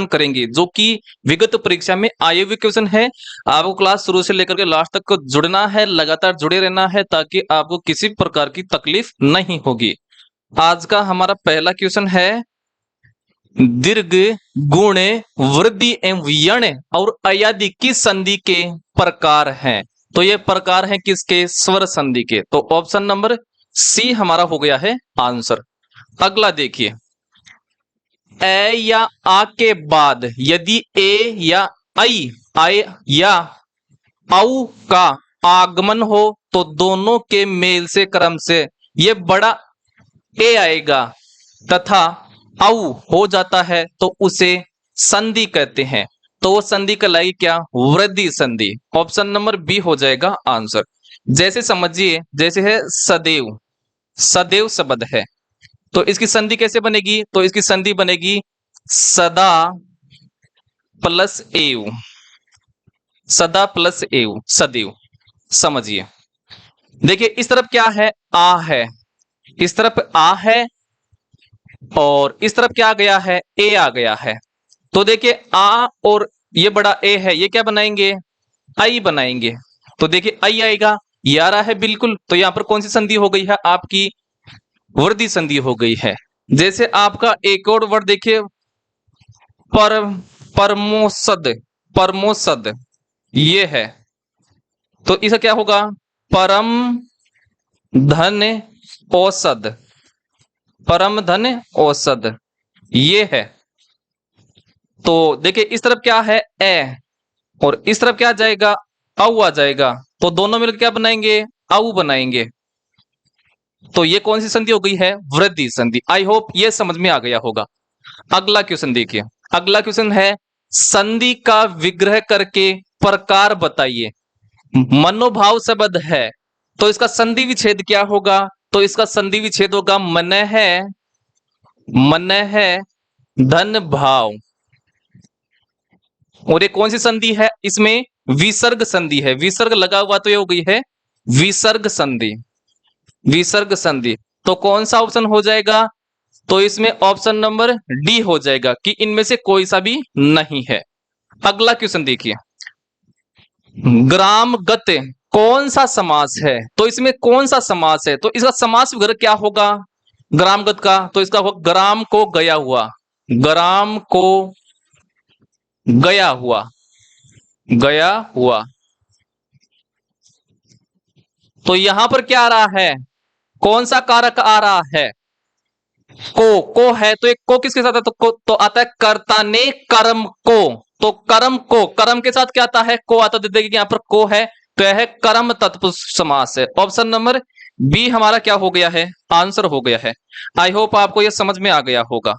करेंगे जो कि विगत परीक्षा में आए हुए क्वेश्चन है। आपको क्लास शुरू से लेकर के लास्ट तक जुड़ना है, लगातार जुड़े रहना है ताकि आपको किसी प्रकार की तकलीफ नहीं होगी। आज का हमारा पहला क्वेश्चन है दीर्घ, गुण, वृद्धि एवं यण और अयादि की संधि के प्रकार हैं। तो ये प्रकार हैं किसके? स्वर संधि के। तो ऑप्शन नंबर सी हमारा हो गया है आंसर। अगला देखिए, ए या आ के बाद यदि ए या आई आए या औ का आगमन हो तो दोनों के मेल से क्रम से ये बड़ा ए आएगा तथा औ हो जाता है तो उसे संधि कहते हैं। तो वो संधि कहलाएगी क्या? वृद्धि संधि। ऑप्शन नंबर बी हो जाएगा आंसर। जैसे समझिए, जैसे है सदैव, सदैव शब्द है तो इसकी संधि कैसे बनेगी? तो इसकी संधि बनेगी सदा प्लस एव, सदा प्लस एव, सदैव। समझिए, देखिए इस तरफ क्या है? आ है, इस तरफ आ है और इस तरफ क्या आ गया है? ए आ गया है। तो देखिए आ और ये बड़ा ए है, ये क्या बनाएंगे? आई बनाएंगे। तो देखिए आई आएगा, ये आ रहा है बिल्कुल। तो यहां पर कौन सी संधि हो गई है? आपकी वृद्धि संधि हो गई है। जैसे आपका एक और वर्ड देखिए, पर परमोसद, परमोसद ये है तो इसका क्या होगा? परम धन औसद, परम धन औसद ये है। तो देखिए इस तरफ क्या है? ए और इस तरफ क्या आ जाएगा? औ आ जाएगा। तो दोनों मिलकर क्या बनाएंगे? औ बनाएंगे। तो ये कौन सी संधि हो गई है? वृद्धि संधि। आई होप ये समझ में आ गया होगा। अगला क्वेश्चन देखिए, अगला क्वेश्चन है संधि का विग्रह करके प्रकार बताइए। मनोभाव शब्द है तो इसका संधि विच्छेद क्या होगा? तो इसका संधि विच्छेद होगा मन है, मन है धन भाव। और ये कौन सी संधि है? इसमें विसर्ग संधि है, विसर्ग लगा हुआ तो ये हो गई है विसर्ग संधि, विसर्ग संधि। तो कौन सा ऑप्शन हो जाएगा? तो इसमें ऑप्शन नंबर डी हो जाएगा कि इनमें से कोई सा भी नहीं है। अगला क्वेश्चन देखिए, ग्रामगत कौन सा समास है? तो इसमें कौन सा समास है? तो इसका समास विग्रह क्या होगा ग्रामगत का? तो इसका होगा ग्राम को गया हुआ, ग्राम को गया हुआ, गया हुआ। तो यहां पर क्या आ रहा है? कौन सा कारक आ रहा है? को है तो एक को किसके साथ है? तो को तो आता है कर्ता ने कर्म को। तो कर्म को, कर्म के साथ क्या आता है? को आता है। देखिए यहां पर को है तो यह है कर्म तत्पुरुष समास है। ऑप्शन नंबर बी हमारा क्या हो गया है? आंसर हो गया है। आई होप आपको यह समझ में आ गया होगा।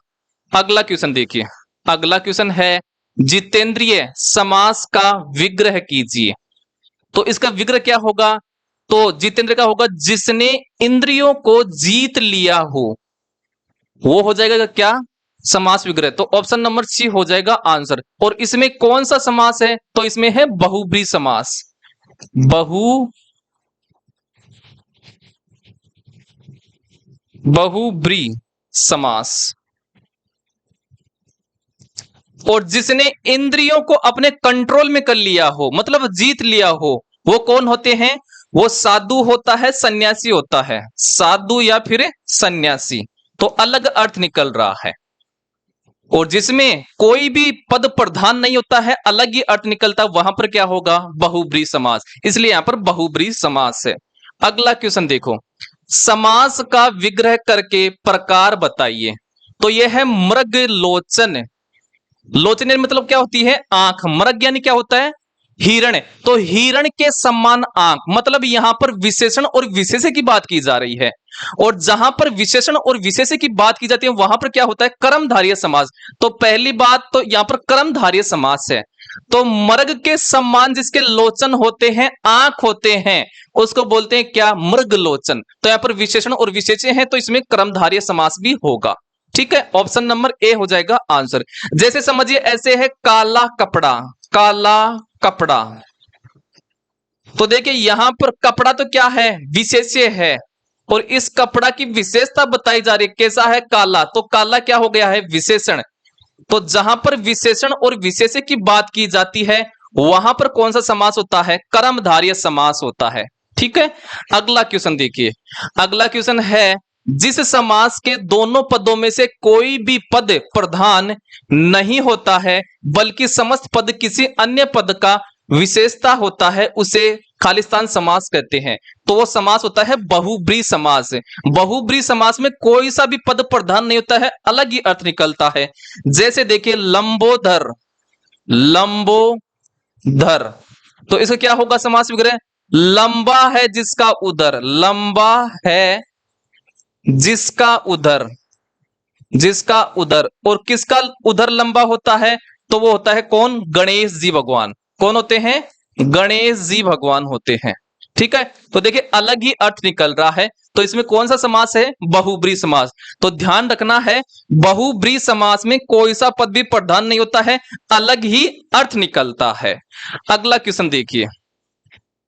अगला क्वेश्चन देखिए, अगला क्वेश्चन है जितेंद्रिय समास का विग्रह कीजिए। तो इसका विग्रह क्या होगा? तो जितेंद्र का होगा जिसने इंद्रियों को जीत लिया हो, वो हो जाएगा क्या? समास विग्रह। तो ऑप्शन नंबर सी हो जाएगा आंसर। और इसमें कौन सा समास है? तो इसमें है बहुब्रीहि समास, बहुब्रीहि समास। और जिसने इंद्रियों को अपने कंट्रोल में कर लिया हो, मतलब जीत लिया हो, वो कौन होते हैं? वो साधु होता है, सन्यासी होता है, साधु या फिर सन्यासी। तो अलग अर्थ निकल रहा है। और जिसमें कोई भी पद प्रधान नहीं होता है, अलग ही अर्थ निकलता है, वहां पर क्या होगा? बहुब्रीहि समास। इसलिए यहां पर बहुब्रीहि समास है। अगला क्वेश्चन देखो, समास का विग्रह करके प्रकार बताइए। तो यह है मृग लोचन। लोचन मतलब क्या होती है? आंख। मृग यानी क्या होता है? हिरण। तो हिरण के समान आंख, मतलब यहां पर विशेषण और विशेष्य की बात की जा रही है। और जहां पर विशेषण और विशेष्य की बात की जाती है वहां पर क्या होता है? कर्मधारय समास। तो पहली बात तो यहां पर कर्मधारय समास है। तो मृग के समान जिसके लोचन होते हैं, आंख होते हैं, उसको बोलते हैं क्या? मृग लोचन। तो यहां पर विशेषण और विशेष्य है तो इसमें कर्मधारय समास भी होगा। ठीक है, ऑप्शन नंबर ए हो जाएगा आंसर। जैसे समझिए ऐसे है काला कपड़ा, काला कपड़ा। तो देखिए यहां पर कपड़ा तो क्या है? विशेष्य है। और इस कपड़ा की विशेषता बताई जा रही है, कैसा है? काला। तो काला क्या हो गया है? विशेषण। तो जहां पर विशेषण और विशेष्य की बात की जाती है वहां पर कौन सा समास होता है? कर्मधारय समास होता है। ठीक है, अगला क्वेश्चन देखिए। अगला क्वेश्चन है, जिस समास के दोनों पदों में से कोई भी पद प्रधान नहीं होता है बल्कि समस्त पद किसी अन्य पद का विशेषता होता है उसे खालिस्तान समास कहते हैं। तो वो समास होता है बहुब्रीहि समास। बहुब्रीहि समास में कोई सा भी पद प्रधान नहीं होता है, अलग ही अर्थ निकलता है। जैसे देखिए लंबोदर, लंबोधर, तो इसका क्या होगा समास विग्रह? लंबा है जिसका उदर, लंबा है जिसका उदर, जिसका उदर, और किसका उदर लंबा होता है? तो वो होता है कौन? गणेश जी भगवान। कौन होते हैं? गणेश जी भगवान होते हैं। ठीक है, तो देखिए अलग ही अर्थ निकल रहा है। तो इसमें कौन सा समास है? बहुब्रीहि समास। तो ध्यान रखना है, बहुब्रीहि समास में कोई सा पद भी प्रधान नहीं होता है, अलग ही अर्थ निकलता है। अगला क्वेश्चन देखिए।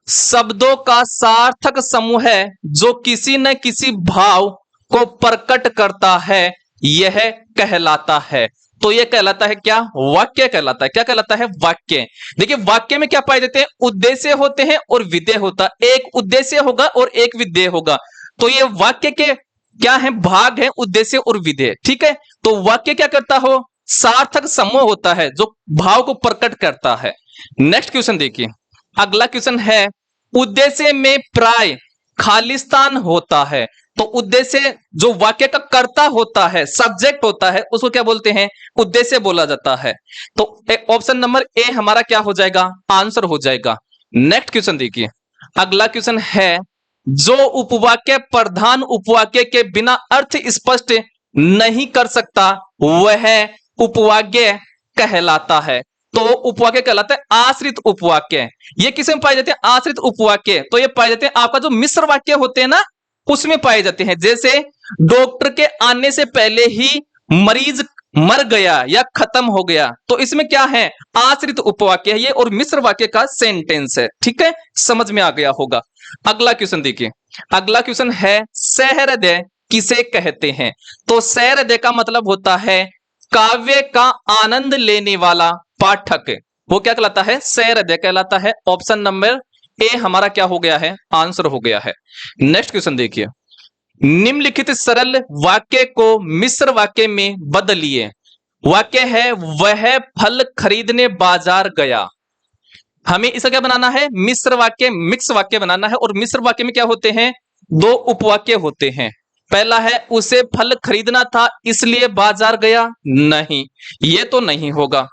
शब्दों का सार्थक समूह है जो किसी न किसी भाव को प्रकट करता है, यह कहलाता है। तो यह कहलाता है क्या? वाक्य कहलाता है। क्या कहलाता है? वाक्य। देखिए वाक्य में क्या पाए जाते हैं? उद्देश्य होते हैं और विधेय होता है। एक उद्देश्य होगा और एक विधेय होगा। तो ये वाक्य के क्या है? भाग है, उद्देश्य और विधेय। ठीक है, तो वाक्य क्या करता हो? सार्थक समूह होता है जो भाव को प्रकट करता है। नेक्स्ट क्वेश्चन देखिए। अगला क्वेश्चन है, उद्देश्य में प्राय खालिस्तान होता है। तो उद्देश्य जो वाक्य का कर्ता होता है, सब्जेक्ट होता है, उसको क्या बोलते हैं? उद्देश्य बोला जाता है। तो ऑप्शन नंबर ए हमारा क्या हो जाएगा? आंसर हो जाएगा। नेक्स्ट क्वेश्चन देखिए। अगला क्वेश्चन है, जो उपवाक्य प्रधान उपवाक्य के बिना अर्थ स्पष्ट नहीं कर सकता वह उपवाक्य कहलाता है। तो उपवाक्य कहलाता है आश्रित उपवाक्य। ये किसे में पाए जाते हैं? आश्रित उपवाक्य। तो ये पाए जाते हैं आपका जो मिश्र वाक्य होते हैं ना, उसमें पाए जाते हैं। जैसे डॉक्टर के आने से पहले ही मरीज मर गया या खत्म हो गया, तो इसमें क्या है? आश्रित उपवाक्य है ये, और मिश्र वाक्य का सेंटेंस है। ठीक है, समझ में आ गया होगा। अगला क्वेश्चन देखिए। अगला क्वेश्चन है, सहृदय किसे कहते हैं? तो सहृदय का मतलब होता है काव्य का आनंद लेने वाला पाठक। वो क्या कहलाता है? सहृदय कहलाता है। ऑप्शन नंबर ए हमारा क्या हो गया है? आंसर हो गया है। नेक्स्ट क्वेश्चन देखिए। निम्नलिखित सरल वाक्य को मिश्र वाक्य में बदलिए। वाक्य है, वह फल खरीदने बाजार गया। हमें इसका क्या बनाना है? मिश्र वाक्य, मिक्स वाक्य बनाना है। और मिश्र वाक्य में क्या होते हैं? दो उपवाक्य होते हैं। पहला है, उसे फल खरीदना था इसलिए बाजार गया। नहीं, ये तो नहीं होगा।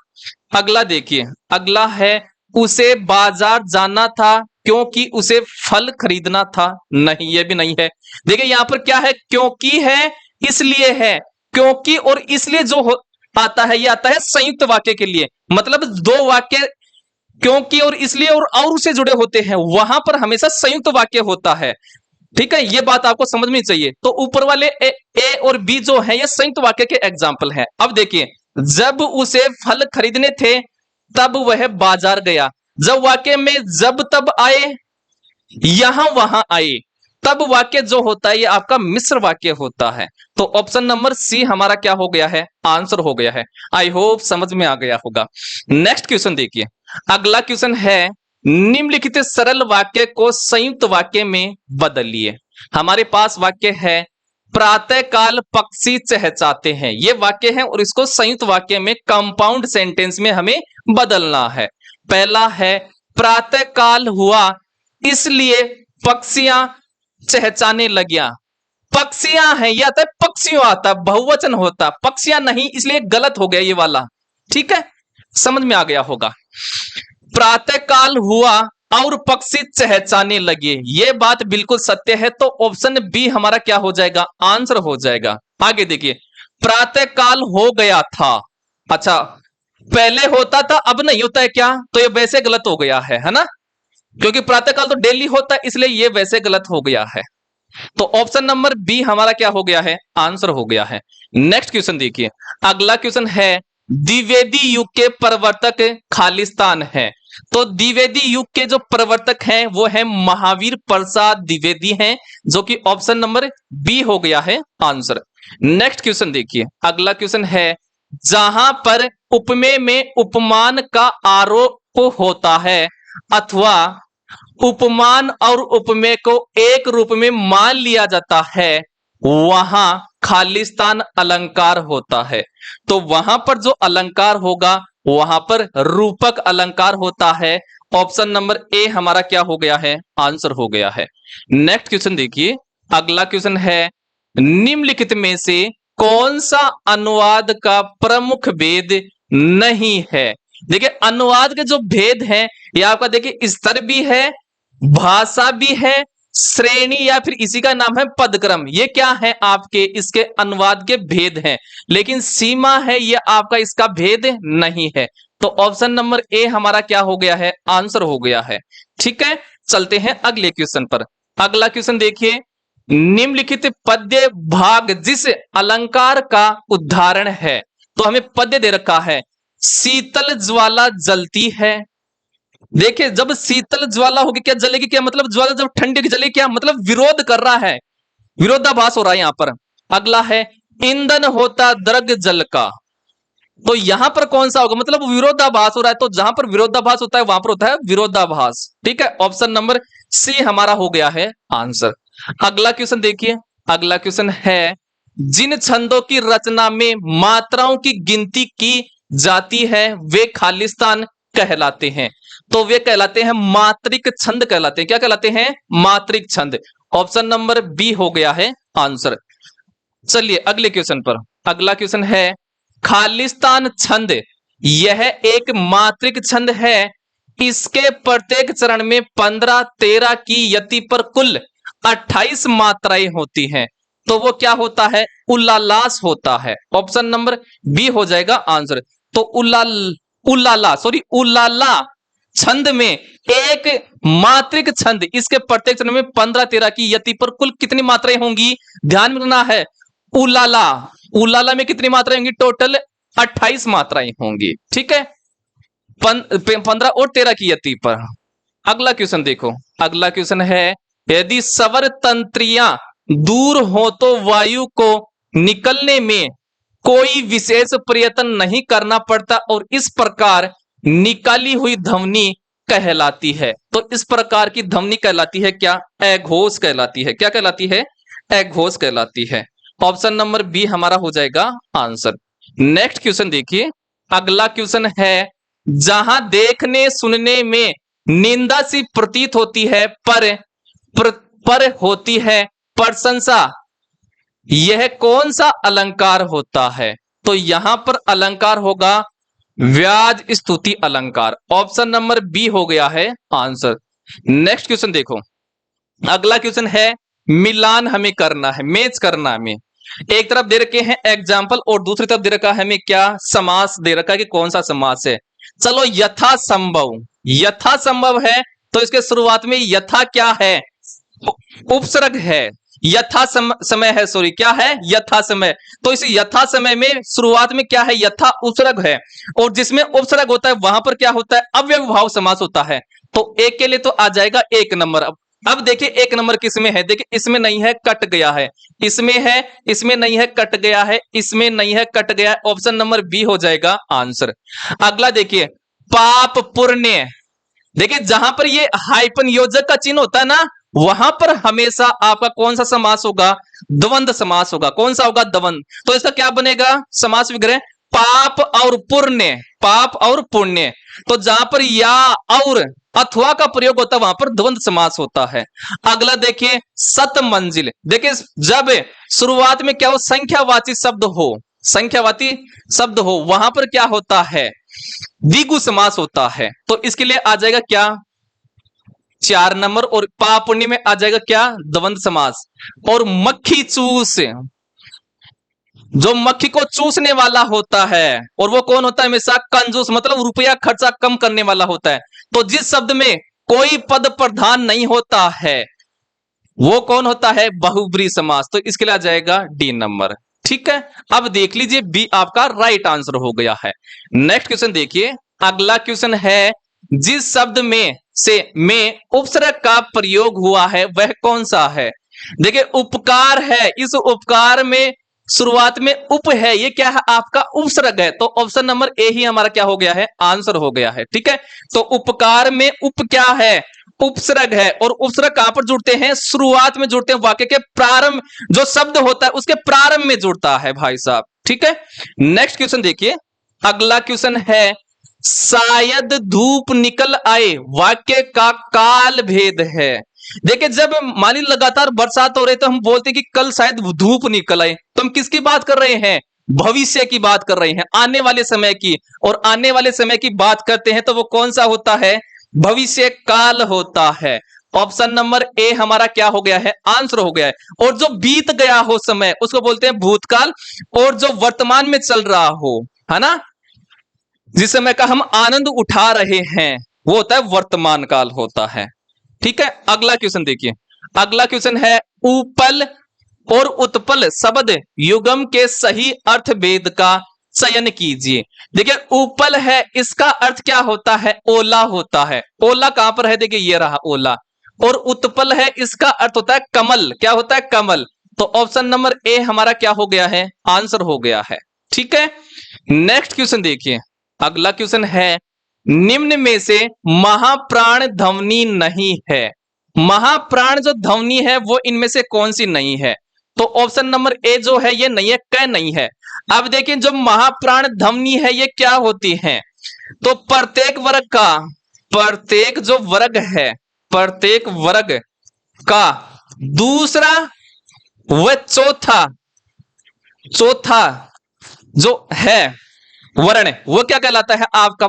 अगला देखिए। अगला है, उसे बाजार जाना था क्योंकि उसे फल खरीदना था। नहीं, ये भी नहीं है। देखिए यहां पर क्या है? क्योंकि है, इसलिए है। क्योंकि और इसलिए जो आता है, ये आता है संयुक्त वाक्य के लिए। मतलब दो वाक्य क्योंकि और इसलिए और से जुड़े होते हैं, वहां पर हमेशा संयुक्त वाक्य होता है। ठीक है, ये बात आपको समझ में चाहिए। तो ऊपर वाले ए और बी जो है, ये संयुक्त वाक्य के एग्जाम्पल है। अब देखिए, जब उसे फल खरीदने थे तब वह बाजार गया। जब वाक्य में जब तब आए, यहां वहां आए, तब वाक्य जो होता है ये आपका मिश्र वाक्य होता है। तो ऑप्शन नंबर सी हमारा क्या हो गया है? आंसर हो गया है। आई होप समझ में आ गया होगा। नेक्स्ट क्वेश्चन देखिए। अगला क्वेश्चन है, निम्नलिखित सरल वाक्य को संयुक्त वाक्य में बदलिए। हमारे पास वाक्य है, प्रातः काल पक्षी चहचहाते हैं। ये वाक्य है और इसको संयुक्त वाक्य में कंपाउंड सेंटेंस में हमें बदलना है। पहला है, प्रातः काल हुआ इसलिए पक्षियां चहचहाने लगिया। पक्षियां हैं, यह आता है पक्षियों, आता है बहुवचन होता, पक्षियां नहीं, इसलिए गलत हो गया ये वाला। ठीक है, समझ में आ गया होगा। प्रातः काल हुआ और पक्षी चहचहाने लगे, ये बात बिल्कुल सत्य है। तो ऑप्शन बी हमारा क्या हो जाएगा? आंसर हो जाएगा। आगे देखिए, प्रातः काल हो गया था। अच्छा, पहले होता था अब नहीं होता है क्या? तो ये वैसे गलत हो गया है ना, क्योंकि प्रातः काल तो डेली होता है, इसलिए ये वैसे गलत हो गया है। तो ऑप्शन नंबर बी हमारा क्या हो गया है? आंसर हो गया है। नेक्स्ट क्वेश्चन देखिए। अगला क्वेश्चन है, द्विवेदी युग के प्रवर्तक खालिस्तान है। तो द्विवेदी युग के जो प्रवर्तक हैं वो है महावीर प्रसाद द्विवेदी हैं, जो कि ऑप्शन नंबर बी हो गया है आंसर। नेक्स्ट क्वेश्चन देखिए। अगला क्वेश्चन है, जहां पर उपमेय में उपमान का आरोप होता है अथवा उपमान और उपमेय को एक रूप में मान लिया जाता है, वहां खालिस्तान अलंकार होता है। तो वहां पर जो अलंकार होगा वहां पर रूपक अलंकार होता है। ऑप्शन नंबर ए हमारा क्या हो गया है, आंसर हो गया है। नेक्स्ट क्वेश्चन देखिए, अगला क्वेश्चन है निम्नलिखित में से कौन सा अनुवाद का प्रमुख भेद नहीं है। देखिए अनुवाद के जो भेद हैं ये आपका देखिए स्तर भी है, भाषा भी है, श्रेणी या फिर इसी का नाम है पदक्रम। ये क्या है आपके इसके अनुवाद के भेद हैं, लेकिन सीमा है ये आपका इसका भेद नहीं है। तो ऑप्शन नंबर ए हमारा क्या हो गया है, आंसर हो गया है। ठीक है, चलते हैं अगले क्वेश्चन पर। अगला क्वेश्चन देखिए, निम्नलिखित पद्य भाग जिस अलंकार का उदाहरण है। तो हमें पद्य दे रखा है, शीतल ज्वाला जलती है। देखिए जब शीतल ज्वाला होगी क्या जलेगी, क्या मतलब ज्वाला जब ठंडी की जलेगी, क्या मतलब विरोध कर रहा है, विरोधाभास हो रहा है यहां पर। अगला है ईंधन होता द्रग जल का। तो यहां पर कौन सा होगा, मतलब विरोधाभास हो रहा है। तो जहां पर विरोधाभास होता है वहां पर होता है विरोधाभास। ठीक है, ऑप्शन नंबर सी हमारा हो गया है आंसर। अगला क्वेश्चन देखिए, अगला क्वेश्चन है जिन छंदों की रचना में मात्राओं की गिनती की जाती है वे खालिस्तान कहलाते हैं। तो वे कहलाते हैं मात्रिक छंद कहलाते हैं। क्या कहलाते हैं, मात्रिक छंद। ऑप्शन नंबर बी हो गया है आंसर। चलिए अगले क्वेश्चन पर। अगला क्वेश्चन है खालिस्तान छंद यह एक मात्रिक छंद है। इसके प्रत्येक चरण में 15-13 की यति पर कुल 28 मात्राएं होती हैं। तो वो क्या होता है, उल्लालास होता है। ऑप्शन नंबर बी हो जाएगा आंसर। तो उल्लाला छंद में एक मात्रिक छंद, इसके प्रत्येक चरण में 15-13 की यति पर कुल कितनी मात्राएं होंगी, ध्यान में रखना है। उलाला, उलाला में कितनी मात्राएं होंगी, टोटल 28 मात्राएं होंगी। ठीक है, 15 और 13 की यति पर। अगला क्वेश्चन देखो, अगला क्वेश्चन है यदि स्वर तंत्रियां दूर हो तो वायु को निकलने में कोई विशेष प्रयत्न नहीं करना पड़ता और इस प्रकार निकाली हुई ध्वनि कहलाती है। तो इस प्रकार की ध्वनि कहलाती है क्या, अघोष कहलाती है। क्या कहलाती है, अघोष कहलाती है। ऑप्शन नंबर बी हमारा हो जाएगा आंसर। नेक्स्ट क्वेश्चन देखिए, अगला क्वेश्चन है जहां देखने सुनने में निंदा सी प्रतीत होती है पर होती है प्रशंसा, यह कौन सा अलंकार होता है। तो यहां पर अलंकार होगा व्याज स्तुति अलंकार। ऑप्शन नंबर बी हो गया है आंसर। नेक्स्ट क्वेश्चन देखो, अगला क्वेश्चन है मिलान हमें करना है, मैच करना है हमें। एक तरफ दे रखे हैं एग्जाम्पल और दूसरी तरफ दे रखा है हमें क्या, समास दे रखा है कि कौन सा समास है। चलो यथा संभव, यथा संभव है तो इसके शुरुआत में यथा क्या है, उपसर्ग है। यथा समय है, सॉरी क्या है, यथा समय। तो इस यथा समय में शुरुआत में क्या है, यथा उपसर्ग है। और जिसमें उपसर्ग होता है वहां पर क्या होता है, अव्यय भाव समास होता है। तो एक के लिए तो आ जाएगा 1 नंबर। अब देखिए 1 नंबर किसमें है, देखिए इसमें नहीं है, कट गया है। इसमें है, इसमें नहीं है, कट गया है। इसमें नहीं है, कट गया है। ऑप्शन नंबर बी हो जाएगा आंसर। अगला देखिए पाप पुण्य। देखिए जहां पर ये हाइपन योजक का चिन्ह होता है ना, वहां पर हमेशा आपका कौन सा समास होगा, द्वंद्व समास होगा। कौन सा होगा, द्वंद्व। तो इसका क्या बनेगा, समास विग्रह पाप और पुण्य, पाप और पुण्य। तो जहां पर या और अथवा का प्रयोग होता है वहां पर द्वंद्व समास होता है। अगला देखिए सत मंजिल। देखिए जब शुरुआत में क्या हो, संख्यावाची शब्द हो, संख्यावाची शब्द हो, वहां पर क्या होता है, द्विगु समास होता है। तो इसके लिए आ जाएगा क्या, 4 नंबर। और पापुण्य में आ जाएगा क्या, द्वंद्व समास। और मक्खी चूस, जो मक्खी को चूसने वाला होता है, और वो कौन होता है, हमेशा कंजूस, मतलब रुपया खर्चा कम करने वाला होता है। तो जिस शब्द में कोई पद प्रधान नहीं होता है वो कौन होता है, बहुब्री समास। तो इसके लिए आ जाएगा डी नंबर। ठीक है, अब देख लीजिए बी आपका राइट आंसर हो गया है। नेक्स्ट क्वेश्चन देखिए, अगला क्वेश्चन है जिस शब्द में से में उपसर्ग का प्रयोग हुआ है वह कौन सा है। देखिए उपकार है, इस उपकार में शुरुआत में उप है, ये क्या है आपका उपसर्ग है, तो ऑप्शन नंबर ए ही हमारा क्या हो गया है, आंसर हो गया है। ठीक है, तो उपकार में उप क्या है, उपसर्ग है, और उपसर्ग कहां पर जुड़ते हैं, शुरुआत में जुड़ते हैं, वाक्य के प्रारंभ जो शब्द होता है उसके प्रारंभ में जुड़ता है भाई साहब। ठीक है, नेक्स्ट क्वेश्चन देखिए, अगला क्वेश्चन है, शायद धूप निकल आए वाक्य का काल भेद है। देखिए, जब मान ली लगातार बरसात हो रही तो हम बोलते हैं कि कल शायद धूप निकल आए, तो हम किसकी बात कर रहे हैं, भविष्य की बात कर रहे हैं, आने वाले समय की, और आने वाले समय की बात करते हैं तो वो कौन सा होता है, भविष्य काल होता है। ऑप्शन नंबर ए हमारा क्या हो गया है, आंसर हो गया है। और जो बीत गया हो समय उसको बोलते हैं भूतकाल, और जो वर्तमान में चल रहा हो, है ना, जिस समय का हम आनंद उठा रहे हैं, वो होता है वर्तमान काल होता है। ठीक है, अगला क्वेश्चन देखिए, अगला क्वेश्चन है, उपल और उत्पल शब्द युगम के सही अर्थ भेद का चयन कीजिए। देखिए, उपल है, इसका अर्थ क्या होता है, ओला होता है। ओला कहां पर है, देखिए ये रहा ओला। और उत्पल है, इसका अर्थ होता है कमल, क्या होता है, कमल। तो ऑप्शन नंबर ए हमारा क्या हो गया है, आंसर हो गया है। ठीक है, नेक्स्ट क्वेश्चन देखिए, अगला क्वेश्चन है, निम्न में से महाप्राण ध्वनि नहीं है। महाप्राण जो ध्वनि है वो इनमें से कौन सी नहीं है, तो ऑप्शन नंबर ए जो है ये नहीं है, क नहीं है। अब देखिए, जो महाप्राण ध्वनि है ये क्या होती है, तो प्रत्येक वर्ग का, प्रत्येक जो वर्ग है, प्रत्येक वर्ग का दूसरा व चौथा, चौथा जो है वर्ण, वो क्या कहलाता है आपका,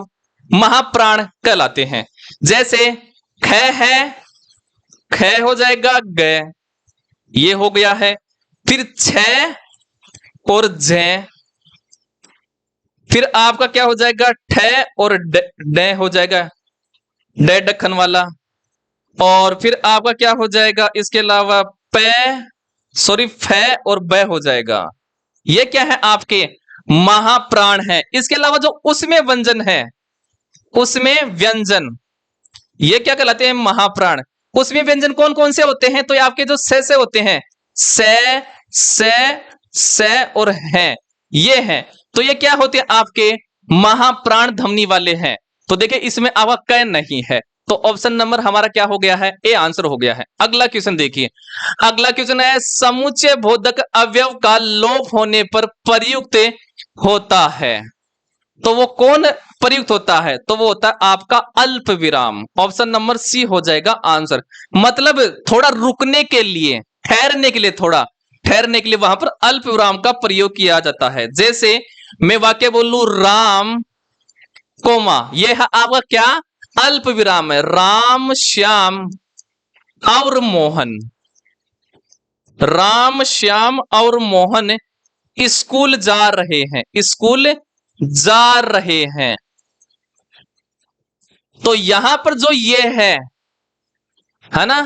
महाप्राण कहलाते हैं। जैसे ख है, ख हो जाएगा ग, ये हो गया है। फिर छ और ज, फिर आपका क्या हो जाएगा, ठ और ड हो जाएगा, ड डखन वाला। और फिर आपका क्या हो जाएगा, इसके अलावा प, सॉरी फ और ब हो जाएगा। ये क्या है, आपके महाप्राण है। इसके अलावा जो उसमें व्यंजन है, उसमें व्यंजन, ये क्या कहलाते हैं, महाप्राण। उसमें व्यंजन कौन कौन से होते हैं, तो ये आपके जो से होते हैं, से और हैं, ये हैं। तो ये क्या होते हैं, आपके महाप्राण ध्वनि वाले हैं। तो देखिए, इसमें आपका क नहीं है, तो ऑप्शन नंबर हमारा क्या हो गया है, ए आंसर हो गया है। अगला क्वेश्चन देखिए, अगला क्वेश्चन है, समुच्चय बोधक अवयव का लोप होने पर प्रयुक्त होता है, तो वो कौन प्रयुक्त होता है, तो वो होता है आपका अल्प विराम। ऑप्शन नंबर सी हो जाएगा आंसर। मतलब थोड़ा रुकने के लिए, ठहरने के लिए, थोड़ा ठहरने के लिए वहां पर अल्प विराम का प्रयोग किया जाता है। जैसे मैं वाक्य बोल लू, राम कोमा, ये है आपका क्या, अल्प विराम है। राम श्याम और मोहन, राम श्याम और मोहन स्कूल जा रहे हैं, स्कूल जा रहे हैं। तो यहां पर जो ये है ना,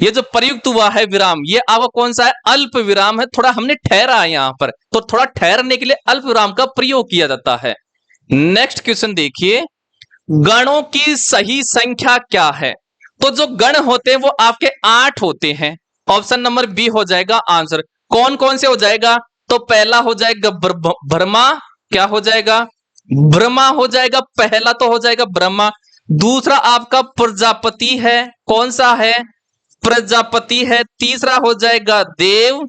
ये जो प्रयुक्त हुआ है विराम, ये अब कौन सा है, अल्प विराम है। थोड़ा हमने ठहरा है यहां पर, तो थोड़ा ठहरने के लिए अल्प विराम का प्रयोग किया जाता है। नेक्स्ट क्वेश्चन देखिए, गणों की सही संख्या क्या है, तो जो गण होते हैं वो आपके 8 होते हैं। ऑप्शन नंबर बी हो जाएगा आंसर। कौन कौन से हो जाएगा, तो पहला हो जाएगा ब्रह्मा, क्या हो जाएगा, ब्रह्मा हो जाएगा, पहला तो हो जाएगा ब्रह्मा। दूसरा आपका प्रजापति है, कौन सा है, प्रजापति है। तीसरा हो जाएगा देव,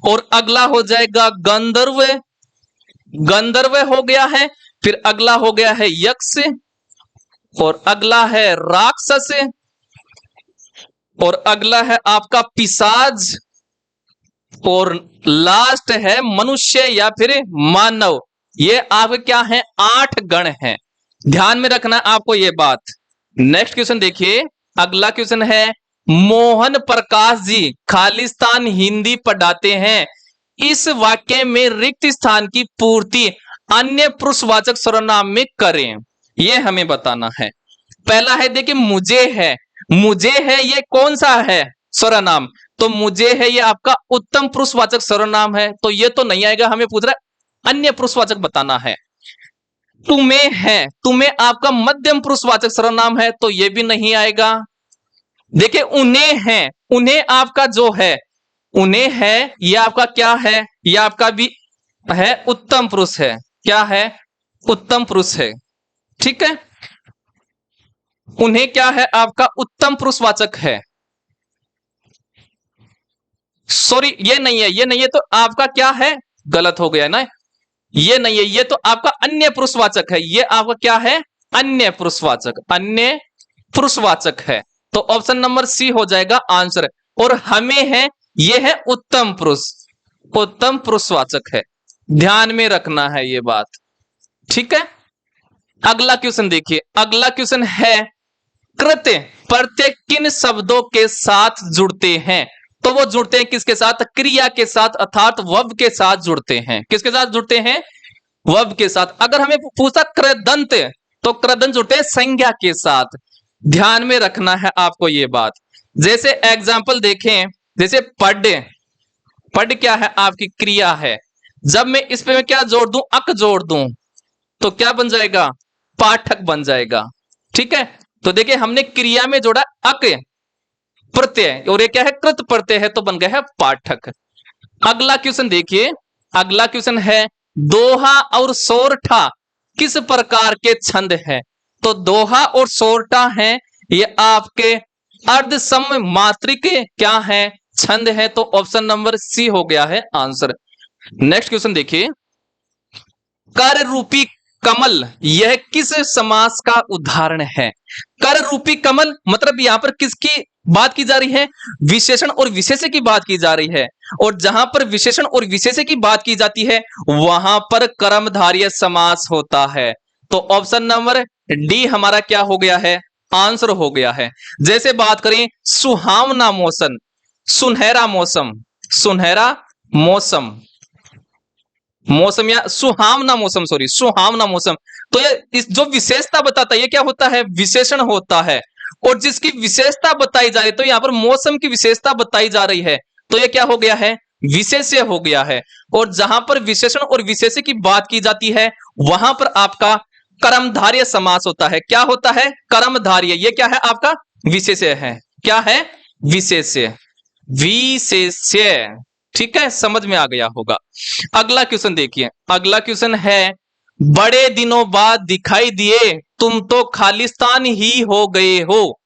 और अगला हो जाएगा गंधर्व, गंधर्व हो गया है। फिर अगला हो गया है यक्ष, और अगला है राक्षस, और अगला है आपका पिशाच, और लास्ट है मनुष्य या फिर मानव। ये आपके क्या है, 8 गण हैं। ध्यान में रखना आपको ये बात। नेक्स्ट क्वेश्चन देखिए, अगला क्वेश्चन है, मोहन प्रकाश जी खालिस्तान हिंदी पढ़ाते हैं, इस वाक्य में रिक्त स्थान की पूर्ति अन्य पुरुषवाचक सर्वनाम में करें, ये हमें बताना है। पहला है देखिए, मुझे है, मुझे है ये कौन सा है, सर्वनाम, तो मुझे है ये आपका उत्तम पुरुषवाचक सर्वनाम है, तो ये तो नहीं आएगा, हमें पूछ रहा है अन्य पुरुषवाचक बताना है। तुम्हें है, तुम्हें आपका मध्यम पुरुषवाचक सर्वनाम है, तो ये भी नहीं आएगा। देखिए, उन्हें है, उन्हें आपका जो है उन्हें है, ये आपका क्या है, ये आपका भी है उत्तम पुरुष है। क्या है? उत्तम पुरुष है। ठीक है, उन्हें क्या है आपका उत्तम पुरुषवाचक है। सॉरी, ये नहीं है, ये नहीं है, तो आपका क्या है, गलत हो गया ना, ये नहीं है, ये तो आपका अन्य पुरुषवाचक है। ये आपका क्या है, अन्य पुरुषवाचक, अन्य पुरुषवाचक है। तो ऑप्शन नंबर सी हो जाएगा आंसर। और हमें है, ये है उत्तम पुरुष, उत्तम पुरुषवाचक है। ध्यान में रखना है ये बात। ठीक है, अगला क्वेश्चन देखिए। अगला क्वेश्चन है, कृत्य प्रत्यय किन शब्दों के साथ जुड़ते हैं? तो वो जुड़ते हैं किसके साथ? क्रिया के साथ, अर्थात वर्ब के साथ जुड़ते हैं। किसके साथ जुड़ते हैं? वर्ब के साथ। अगर हमें पूछा कृदंत, तो कृदंत जुड़ते हैं संज्ञा के साथ। ध्यान में रखना है आपको ये बात। जैसे एग्जाम्पल देखें, जैसे पढ़, पढ़ क्या है आपकी क्रिया है। जब मैं इस पे मैं क्या जोड़ दूं, अक जोड़ दूं, तो क्या बन जाएगा? पाठक बन जाएगा। ठीक है, तो देखिए हमने क्रिया में जोड़ा अक प्रत्यय, और ये क्या है, कृत प्रत्यय है, तो बन गया है पाठक। अगला क्वेश्चन देखिए। अगला क्वेश्चन है, दोहा और सोरठा किस प्रकार के छंद है? तो दोहा और सोरठा है, ये आपके अर्धसम मात्रिक क्या है, छंद है। तो ऑप्शन नंबर सी हो गया है आंसर। नेक्स्ट क्वेश्चन देखिए। कर रूपी कमल यह किस समास का उदाहरण है? कर रूपी कमल मतलब यहां पर किसकी बात की जा रही है? विशेषण और विशेष्य की बात की जा रही है। और जहां पर विशेषण और विशेष्य की बात की जाती है, वहां पर कर्मधारय समास होता है। तो ऑप्शन नंबर डी हमारा क्या हो गया है, आंसर हो गया है। जैसे बात करें सुहावना मौसम, सुनहरा मौसम, सुनहरा मौसम, मौसम या सुहावना मौसम, सॉरी सुहावना मौसम, तो ये इस जो विशेषता बताता है, ये क्या होता है, विशेषण होता है। और जिसकी विशेषता बताई जा रही है, तो यहां पर मौसम की विशेषता बताई जा रही है, तो ये क्या हो गया है, विशेष्य हो गया है। और जहां पर विशेषण और विशेष्य की बात की जाती है, वहां पर आपका कर्मधारय समास होता है। क्या होता है, कर्मधारय। ये क्या है आपका, विशेष्य है। क्या है, विशेष्य, विशेष्य। ठीक है, समझ में आ गया होगा। अगला क्वेश्चन देखिए। अगला क्वेश्चन है, बड़े दिनों बाद दिखाई दिए तुम तो खालिस्तान ही हो गए हो।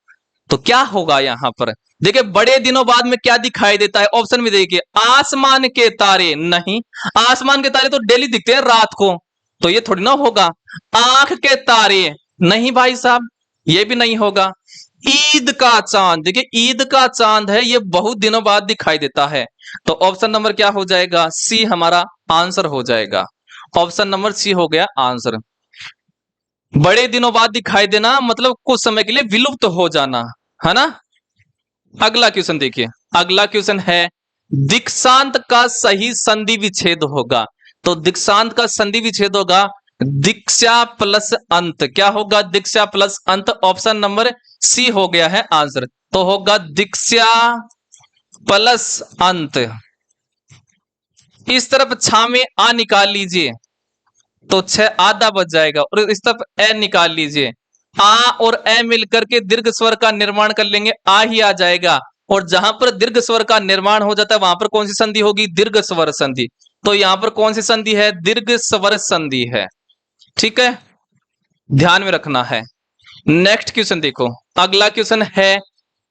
तो क्या होगा यहां पर? देखिए बड़े दिनों बाद में क्या दिखाई देता है, ऑप्शन में देखिए। आसमान के तारे, नहीं, आसमान के तारे तो डेली दिखते हैं रात को, तो ये थोड़ी ना होगा। आंख के तारे, नहीं भाई साहब, ये भी नहीं होगा। ईद का चांद, देखिए ईद का चांद है, ये बहुत दिनों बाद दिखाई देता है। तो ऑप्शन नंबर क्या हो जाएगा, सी हमारा आंसर हो जाएगा। ऑप्शन नंबर सी हो गया आंसर। बड़े दिनों बाद दिखाई देना मतलब कुछ समय के लिए विलुप्त हो जाना, है ना। अगला क्वेश्चन देखिए। अगला क्वेश्चन है, दीक्षांत का सही संधि विच्छेद होगा। तो दीक्षांत का संधि विच्छेद होगा दीक्षा प्लस अंत। क्या होगा, दीक्षा प्लस अंत। ऑप्शन नंबर सी हो गया है आंसर। तो होगा दीक्षा प्लस अंत। इस तरफ छा में आ निकाल लीजिए, तो छह आधा बच जाएगा। और इस तरफ ए निकाल लीजिए, आ और ए मिलकर के दीर्घ स्वर का निर्माण कर लेंगे, आ ही आ जाएगा। और जहां पर दीर्घ स्वर का निर्माण हो जाता है, वहां पर कौन सी संधि होगी, दीर्घ स्वर संधि। तो यहां पर कौन सी संधि है, दीर्घ स्वर संधि है। ठीक है, ध्यान में रखना है। नेक्स्ट क्वेश्चन देखो। अगला क्वेश्चन है,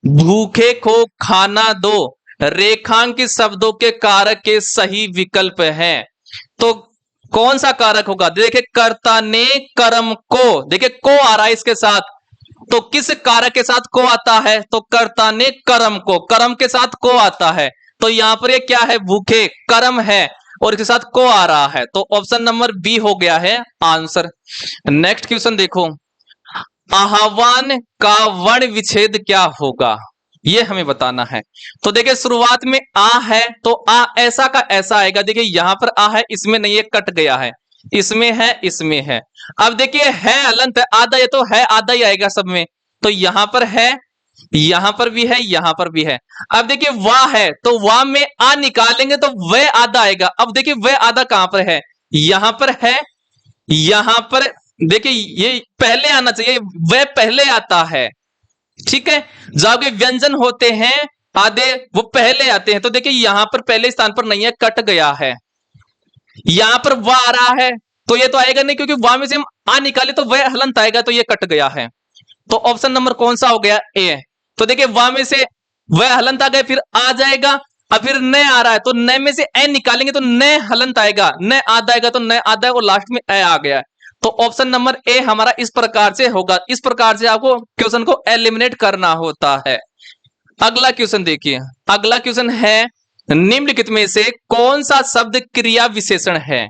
भूखे को खाना दो रेखांकित शब्दों के कारक के सही विकल्प हैं। तो कौन सा कारक होगा, देखिए कर्ता ने कर्म को, देखिए को आ रहा है इसके साथ, तो किस कारक के साथ को आता है, तो कर्ता ने कर्म को, कर्म के साथ को आता है। तो यहां पर ये क्या है, भूखे कर्म है और इसके साथ को आ रहा है। तो ऑप्शन नंबर बी हो गया है आंसर। नेक्स्ट क्वेश्चन देखो, आह्वान का वर्ण विच्छेद क्या होगा, ये हमें बताना है। तो देखिए शुरुआत में आ है, तो आ ऐसा का ऐसा आएगा। देखिए यहां पर आ है, इसमें नहीं है, कट गया है, इसमें है, इसमें है। अब देखिए है अलंत है, आधा, ये तो है आधा ही आएगा सब में। तो यहां पर है, यहां पर भी है, यहां पर भी है। अब देखिए वाह है, तो वाह में आ निकालेंगे तो वह आधा आएगा। अब देखिए वह आधा कहां पर है, यहां पर है, यहां पर देखिए ये पहले आना चाहिए, वह पहले आता है। ठीक है, जबकि व्यंजन होते हैं आधे वो पहले आते हैं। तो देखिए यहां पर पहले स्थान पर नहीं है, कट गया है। यहां पर वह आ रहा है तो ये तो आएगा नहीं, क्योंकि वहां में से हम आ निकाले तो वह हलंत आएगा, तो ये कट गया है। तो ऑप्शन नंबर कौन सा हो गया? ए। तो देखिए वहां में से वह हलंत आ गए, फिर आ जाएगा, अब फिर न आ रहा है तो न में से ए निकालेंगे तो न हलंत आएगा, न आधा आएगा तो न आधा है, और लास्ट में ए आ गया। तो ऑप्शन नंबर ए हमारा इस प्रकार से होगा। इस प्रकार से आपको क्वेश्चन को एलिमिनेट करना होता है। अगला क्वेश्चन देखिए, अगला क्वेश्चन है निम्नलिखित में से कौन सा शब्द क्रिया विशेषण है?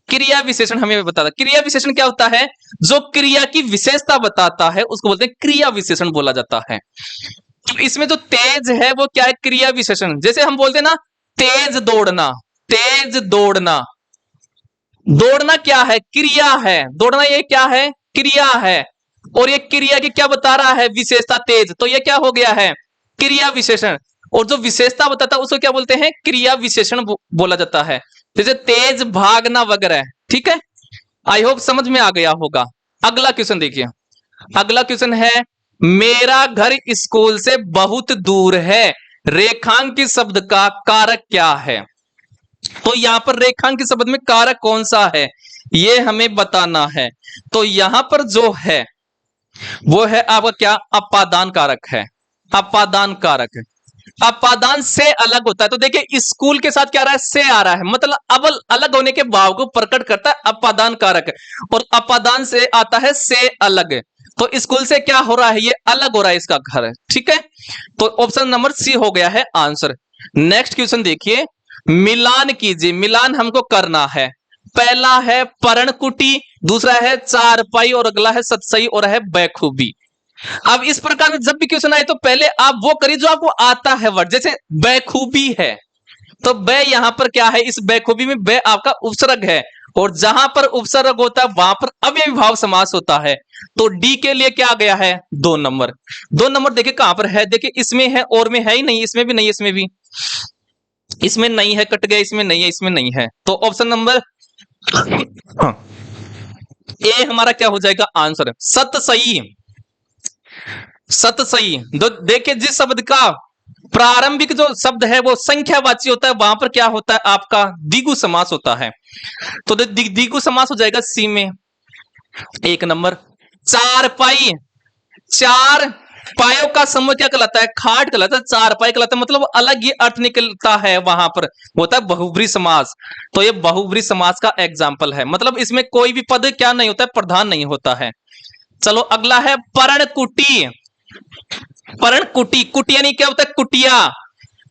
क्रिया विशेषण हमें बताता है। क्रिया विशेषण क्या होता है? जो क्रिया की विशेषता बताता है उसको बोलते हैं क्रिया विशेषण बोला जाता है। तो इसमें जो तेज है वो क्या है? क्रिया विशेषण। जैसे हम बोलते हैं ना तेज दौड़ना, तेज दौड़ना, दौड़ना क्या है? क्रिया है। दौड़ना ये क्या है? क्रिया है। और ये क्रिया की क्या बता रहा है? विशेषता तेज, तो ये क्या हो गया है? क्रिया विशेषण। और जो विशेषता बताता है उसको क्या बोलते हैं? क्रिया विशेषण बोला जाता है। जैसे तेज भागना वगैरह। ठीक है, आई होप समझ में आ गया होगा। अगला क्वेश्चन देखिए, अगला क्वेश्चन है मेरा घर स्कूल से बहुत दूर है, रेखांकित शब्द का कारक क्या है? तो यहां पर रेखांकित शब्द में कारक कौन सा है ये हमें बताना है। तो यहां पर जो है वो है आपका क्या? अपादान कारक है। अपादान कारक, अपादान से अलग होता है। तो देखिए स्कूल के साथ क्या आ रहा है? से आ रहा है, मतलब अब अलग होने के भाव को प्रकट करता है अपादान कारक। और अपादान से आता है से अलग। तो स्कूल से क्या हो रहा है? ये अलग हो रहा है इसका घर। ठीक है, तो ऑप्शन नंबर सी हो गया है आंसर। नेक्स्ट क्वेश्चन देखिए, मिलान कीजिए, मिलान हमको करना है। पहला है पर्णकुटी, दूसरा है चारपाई, और अगला है सतसई और है बेखूबी। अब इस प्रकार में जब भी क्वेश्चन आए तो पहले आप वो करिए जो आपको आता है वर्ड। जैसे बेखूबी है तो बे यहां पर क्या है? इस बेखूबी में बे आपका उपसर्ग है, और जहां पर उपसर्ग होता है वहां पर अव्ययी भाव समास होता है। तो डी के लिए क्या आ गया है? 2 नंबर। 2 नंबर देखिए कहां पर है? देखिए इसमें है और में है ही नहीं, इसमें भी नहीं, इसमें भी, इसमें नहीं है, कट गया, इसमें नहीं है, इसमें नहीं है। तो ऑप्शन नंबर ए हमारा क्या हो जाएगा आंसर? सत सही। सत सही। देखिए जिस शब्द का प्रारंभिक जो शब्द है वो संख्यावाची होता है वहां पर क्या होता है? आपका द्विगु समास होता है। तो द्विगु समास हो जाएगा सी में। 1 नंबर। चार पाई, चार पायों का समूह क्या कहलाता है? खाट कहलाता है। चार पाई कहलाता है, मतलब अलग ही अर्थ निकलता है, वहां पर होता है बहुब्री समास। तो ये बहुब्री समास का एग्जाम्पल है, मतलब इसमें कोई भी पद क्या नहीं होता है? प्रधान नहीं होता है। चलो अगला है पर्णकुटी। पर्णकुटी, कुटी यानी क्या होता है? कुटिया।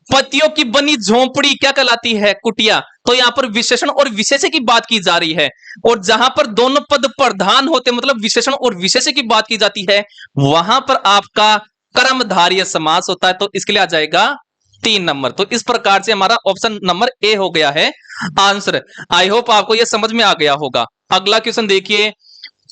पतियों की बनी झोंपड़ी क्या कहलाती है? कुटिया। तो यहां पर विशेषण और विशेष्य की बात की जा रही है, और जहां पर दोनों पद प्रधान होते मतलब विशेषण और विशेष्य की बात की जाती है वहां पर आपका कर्मधारय समास होता है। तो इसके लिए आ जाएगा 3 नंबर। तो इस प्रकार से हमारा ऑप्शन नंबर ए हो गया है आंसर। आई होप आपको यह समझ में आ गया होगा। अगला क्वेश्चन देखिए,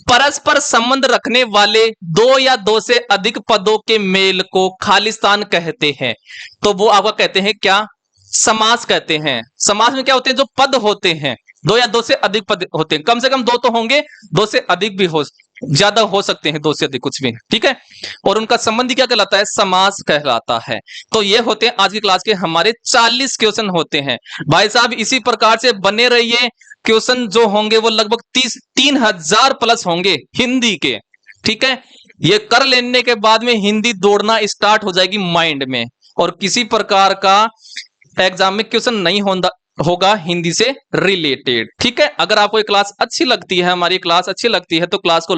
परस्पर संबंध रखने वाले 2 या 2 से अधिक पदों के मेल को खालिस्तान कहते हैं। तो वो आपका कहते हैं क्या? समास कहते हैं। समास में क्या होते हैं? जो पद होते हैं 2 या 2 से अधिक पद होते हैं, कम से कम 2 तो होंगे, 2 से अधिक भी हो, ज्यादा हो सकते हैं 2 से अधिक कुछ भी। ठीक है, और उनका संबंधी क्या कहलाता है? समास कहलाता है। तो ये होते हैं आज की क्लास के हमारे 40 क्वेश्चन होते हैं। भाई साहब इसी प्रकार से बने रहिए, क्वेश्चन जो होंगे वो लगभग 3,000 प्लस होंगे हिंदी के। ठीक है, ये कर लेने के बाद में हिंदी दौड़ना स्टार्ट हो जाएगी माइंड में, और किसी प्रकार का एग्जाम में क्वेश्चन नहीं होगा हिंदी से रिलेटेड। ठीक है, अगर आपको ये क्लास अच्छी लगती है, हमारी क्लास अच्छी लगती है, तो क्लास को